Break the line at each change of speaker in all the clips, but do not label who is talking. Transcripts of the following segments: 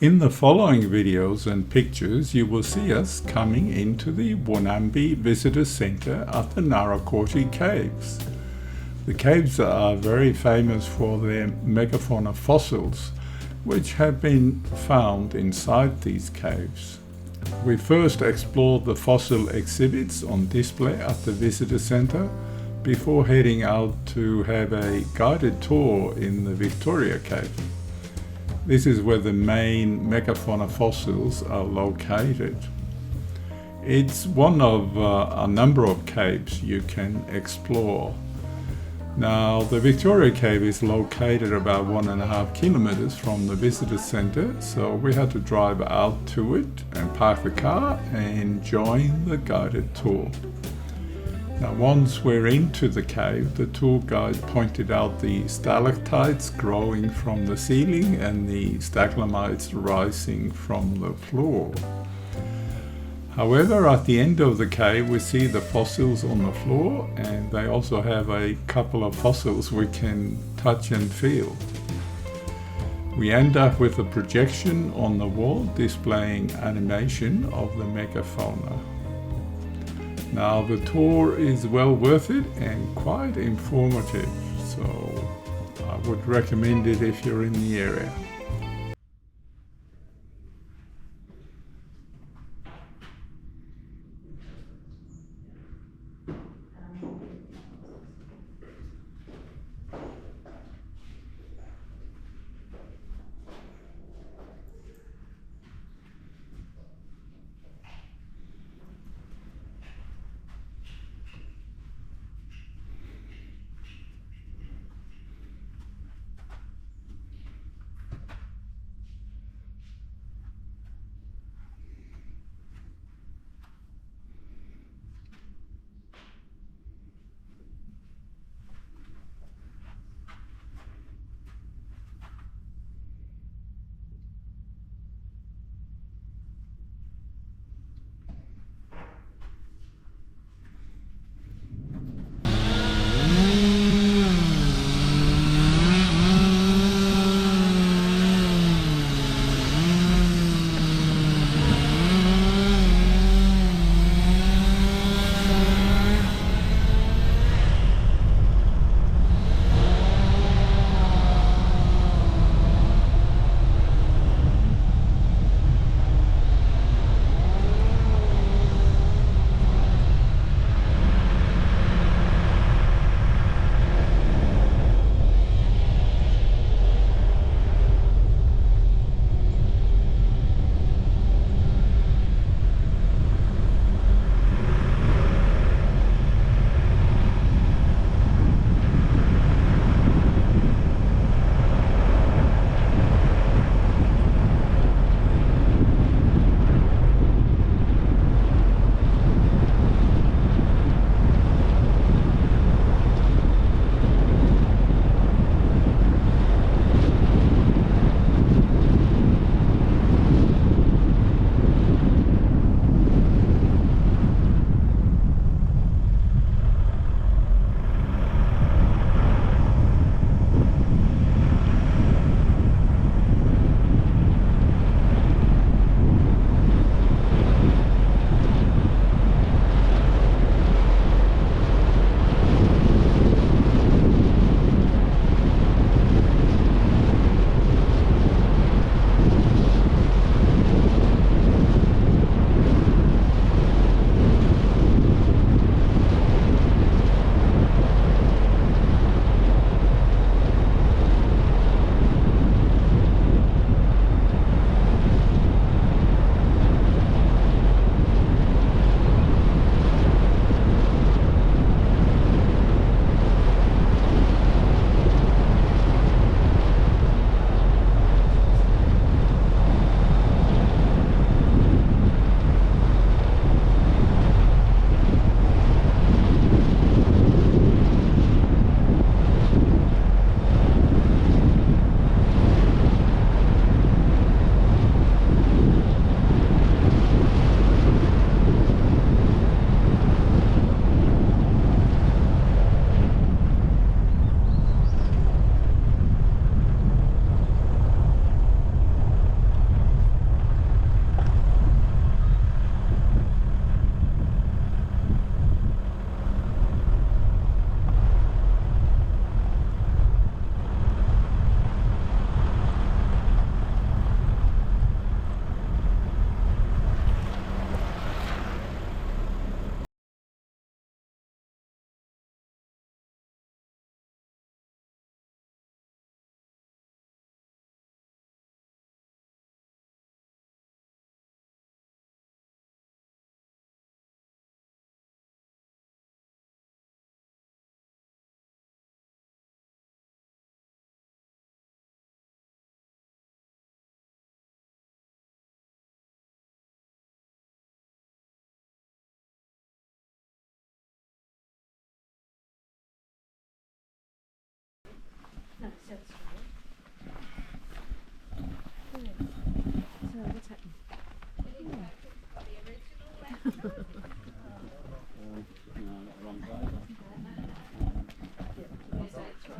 In the following videos and pictures, you will see us coming into the Wonambi Visitor Centre at the Naracoorte Caves. The caves are very famous for their megafauna fossils, which have been found inside these caves. We first explored the fossil exhibits on display at the Visitor Centre before heading out to have a guided tour in the Victoria Cave. This is where the main megafauna fossils are located. It's one of a number of caves you can explore. Now, the Victoria Cave is located about 1.5 kilometers from the visitor centre, so we had to drive out to it and park the car and join the guided tour. Now, once we're into the cave, the tour guide pointed out the stalactites growing from the ceiling and the stalagmites rising from the floor. However, at the end of the cave, we see the fossils on the floor, and they also have a couple of fossils we can touch and feel. We end up with a projection on the wall displaying animation of the megafauna. Now, the tour is well worth it and quite informative, so I would recommend it if you're in the area.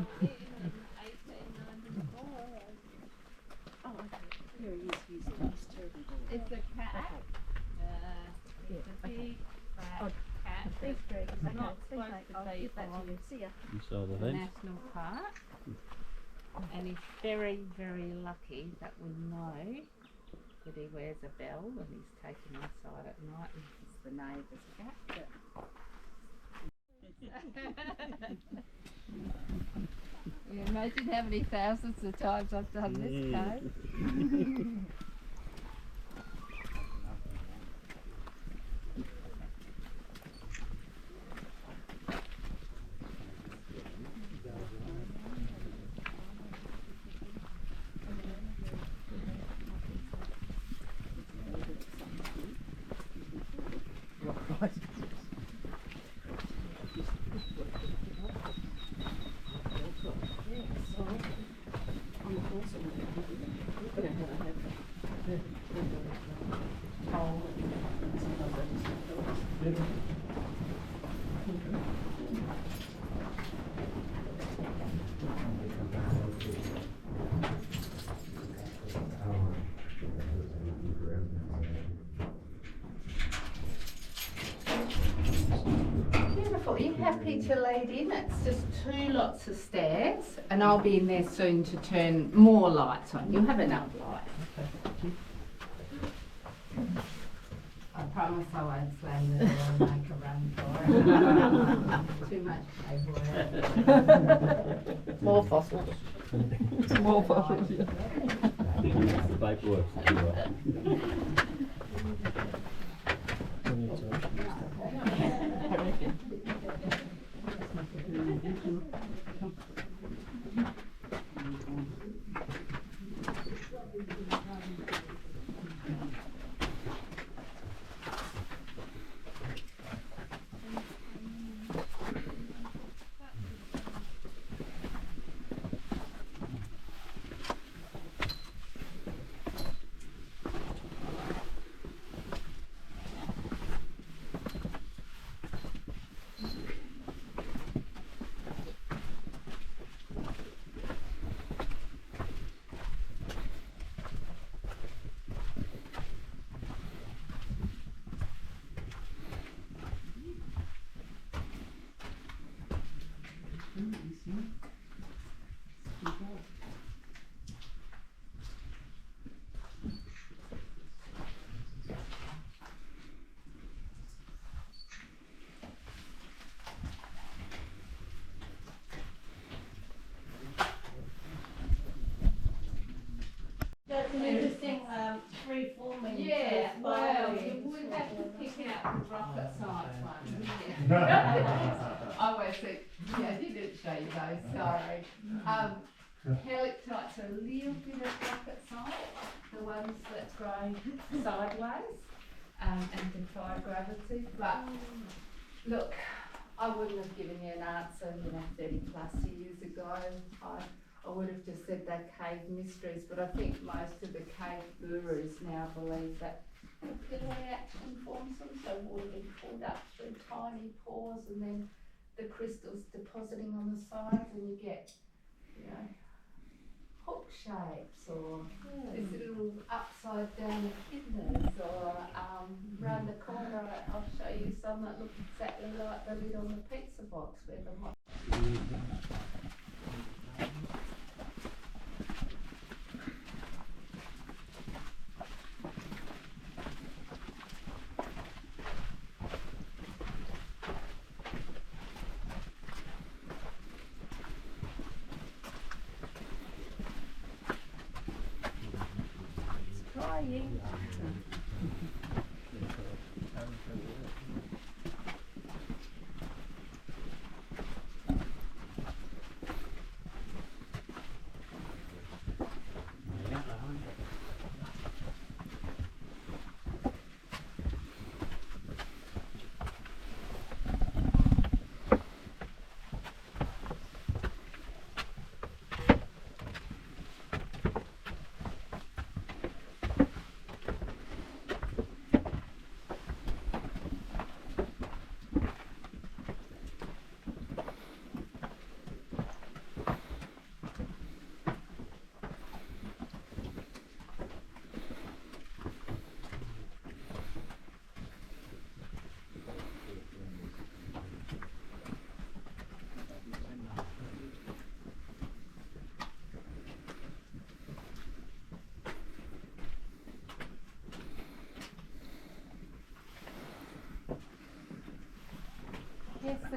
Oh, here he is. He's just
It's a cat. It's a big fat cat.
Thanks, Greg.
It's not
Okay,
supposed
thanks, mate.
to
I'll
be
give that
on
to you. See ya.
You saw the
the
fence?
national park. And he's very, very lucky that we know that he wears a bell when he's taken inside at night and it's the neighbour's cat. You imagine how many thousands of times I've done this code. Beautiful. Are you happy to lead in? It's just 2 lots of stairs, and I'll be in there soon to turn more lights on. You'll have enough light. I promise I won't slam the door and make a run for it. Too much paperwork.
More fossils. More fossils, yeah.
The paperwork.
I reckon.
That's an interesting free-forming. Yeah, well, you would have to pick out the rocket science one. Yeah. I always think, yeah, I didn't show you those, sorry. Helictites are a little bit of rocket science, the ones that grow sideways and defy gravity. But look, I wouldn't have given you an answer, 30 plus years ago. I would have just said they're cave mysteries, but I think most of the cave gurus now believe that capillary action forms them, so water being pulled up through tiny pores and then the crystals depositing on the sides and you get, hook shapes or this little upside down echidnas or round the corner I'll show you some that look exactly like the lid on the pizza box where the hot trying.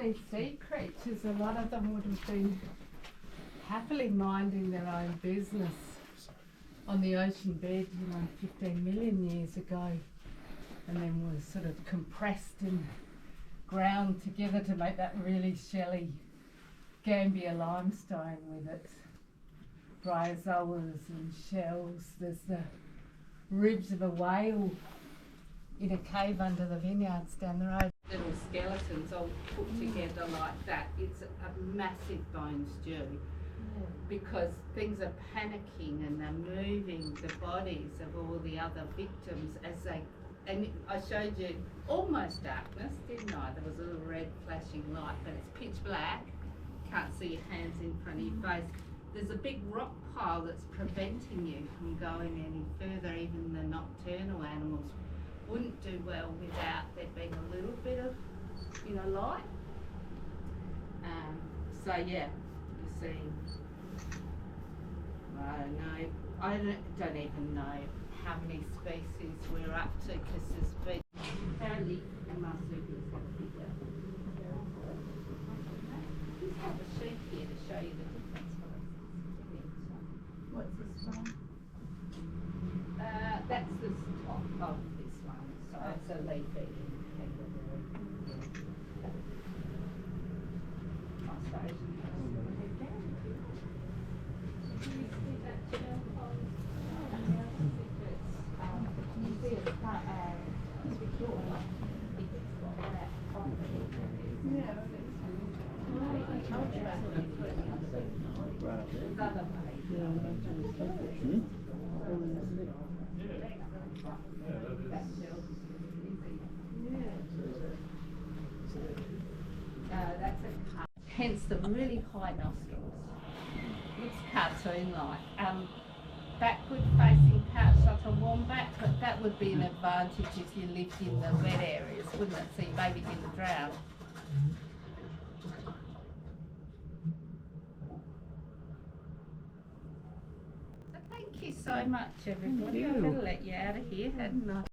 these sea creatures, a lot of them would have been happily minding their own business on the ocean bed, 15 million years ago, and then were sort of compressed and ground together to make that really shelly Gambia limestone with its bryozoas and shells. There's the ribs of a whale in a cave under the vineyards down the road. Little skeletons all put together like that. It's a massive bone stew because things are panicking and they're moving the bodies of all the other victims as they, and I showed you almost darkness, didn't I? There was a little red flashing light, but it's pitch black. Can't see your hands in front of your face. There's a big rock pile that's preventing you from going any further. Even the nocturnal animals wouldn't do well without there being a little bit of, light. So yeah, you see, I don't know. I don't even know how many species we're up to because there's been apparently and marsupials have a bigger. Just have a sheet here to show you the difference. What's this one? That's the top of this one, so it's a leaf eating kangaroo. I suppose you can see that gel on. You see it's quite secure, if it's got that on it. Yeah. Hence the really high nostrils. Looks cartoon-like. Backward facing pouch like a wombat, but that would be an advantage if you lived in the wet areas, wouldn't it? So your baby didn't drown. So thank you so much, everybody. I'm going to let you out of here, hadn't I?